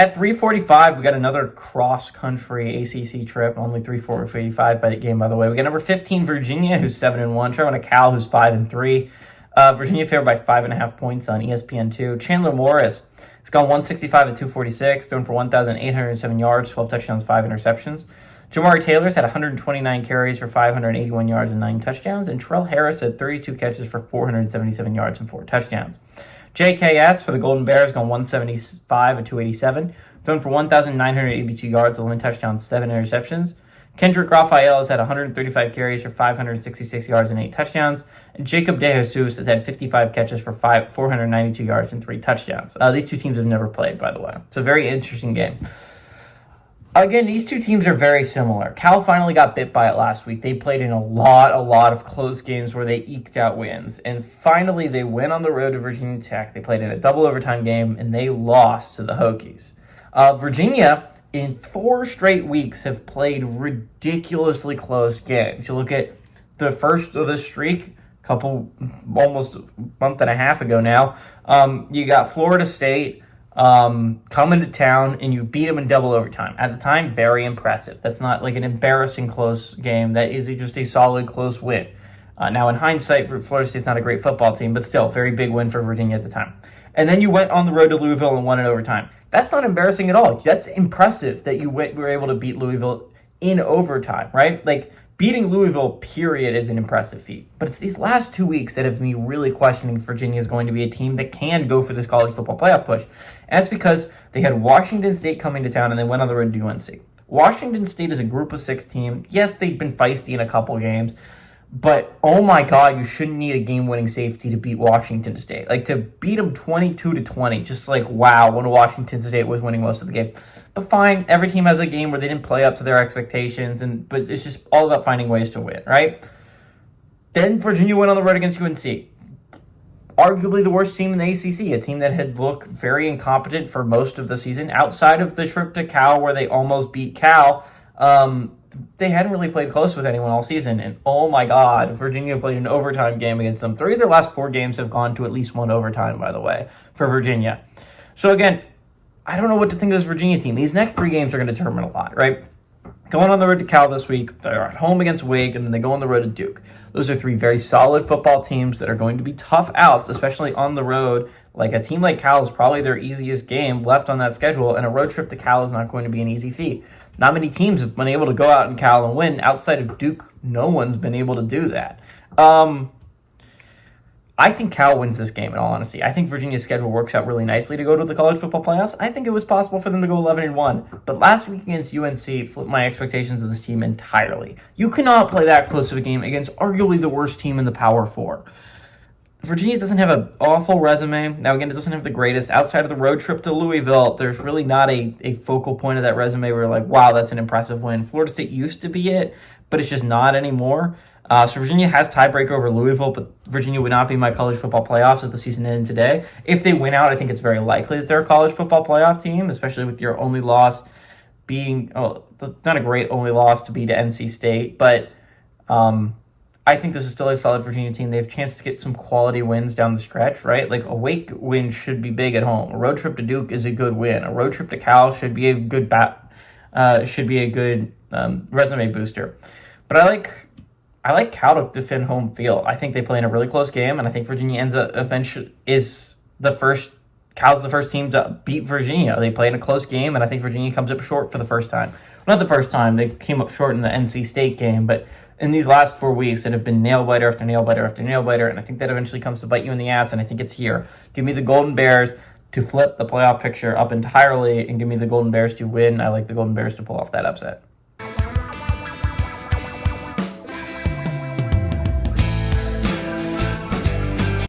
At 3:45, we got another cross-country ACC trip. Only 3:45 by the game, by the way. We got number 15 Virginia, who's 7-1. Traveling to Cal, who's 5-3. Virginia favored by 5.5 points on ESPN2. Chandler Morris has gone 165 at 246, thrown for 1,807 yards, 12 touchdowns, 5 interceptions. Jamari Taylor's had 129 carries for 581 yards and 9 touchdowns. And Terrell Harris had 32 catches for 477 yards and 4 touchdowns. JKS for the Golden Bears gone 175 at 287, thrown for 1,982 yards, 11 touchdowns, 7 interceptions. Kendrick Raphael has had 135 carries for 566 yards and 8 touchdowns. And Jacob DeJesus has had 55 catches for 492 yards and 3 touchdowns. These two teams have never played, by the way. It's a very interesting game. Again, these two teams are very similar. Cal finally got bit by it last week. They played in a lot of close games where they eked out wins. And finally, they went on the road to Virginia Tech. They played in a double overtime game, and they lost to the Hokies. Virginia, in 4 straight weeks, have played ridiculously close games. You look at the first of the streak, almost a month and a half ago now. You got Florida State coming to town, and you beat them in double overtime. At the time, very impressive. That's not like an embarrassing close game. That is just a solid close win. Now, in hindsight, Florida State's not a great football team, but still, very big win for Virginia at the time. And then you went on the road to Louisville and won in overtime. That's not embarrassing at all. That's impressive that you were able to beat Louisville in overtime, right? Like, beating Louisville, period, is an impressive feat. But it's these last 2 weeks that have me really questioning if Virginia is going to be a team that can go for this college football playoff push. And that's because they had Washington State coming to town and they went on the road to UNC. Washington State is a group of 6 team. Yes, they've been feisty in a couple games. But, oh my God, you shouldn't need a game-winning safety to beat Washington State. Like, to beat them 22-20, just like, wow, when Washington State was winning most of the game. But fine, every team has a game where they didn't play up to their expectations, but it's just all about finding ways to win, right? Then Virginia went on the road against UNC. Arguably the worst team in the ACC, a team that had looked very incompetent for most of the season. Outside of the trip to Cal where they almost beat Cal, they hadn't really played close with anyone all season. And oh my God, Virginia played an overtime game against them. 3 of their last 4 games have gone to at least 1 overtime, by the way, for Virginia. So again, I don't know what to think of this Virginia team. These next 3 games are going to determine a lot, right? Going on the road to Cal this week, they're at home against Wake, and then they go on the road to Duke. Those are 3 very solid football teams that are going to be tough outs, especially on the road. Like, a team like Cal is probably their easiest game left on that schedule, and a road trip to Cal is not going to be an easy feat. Not many teams have been able to go out in Cal and win. Outside of Duke, no one's been able to do that. I think Cal wins this game, in all honesty. I think Virginia's schedule works out really nicely to go to the college football playoffs. I think it was possible for them to go 11-1. But last week against UNC flipped my expectations of this team entirely. You cannot play that close of a game against arguably the worst team in the Power 4. Virginia doesn't have an awful resume. Now, again, it doesn't have the greatest. Outside of the road trip to Louisville, there's really not a focal point of that resume where you're like, wow, that's an impressive win. Florida State used to be it, but it's just not anymore. So Virginia has tiebreaker over Louisville, but Virginia would not be my college football playoffs if the season ended today. If they win out, I think it's very likely that they're a college football playoff team, especially with your only loss being, not a great only loss to be to NC State, but I think this is still a solid Virginia team. They have a chance to get some quality wins down the stretch, right? Like, a Wake win should be big at home. A road trip to Duke is a good win. A road trip to Cal should be a good resume booster. But I like Cal to defend home field. I think they play in a really close game, and I think Virginia ends up eventually Cal's the first team to beat Virginia. They play in a close game, and I think Virginia comes up short for the first time. Not the first time, they came up short in the NC State game, but in these last 4 weeks, it have been nail-biter after nail-biter after nail-biter, and I think that eventually comes to bite you in the ass, and I think it's here. Give me the Golden Bears to flip the playoff picture up entirely, and give me the Golden Bears to win. I like the Golden Bears to pull off that upset.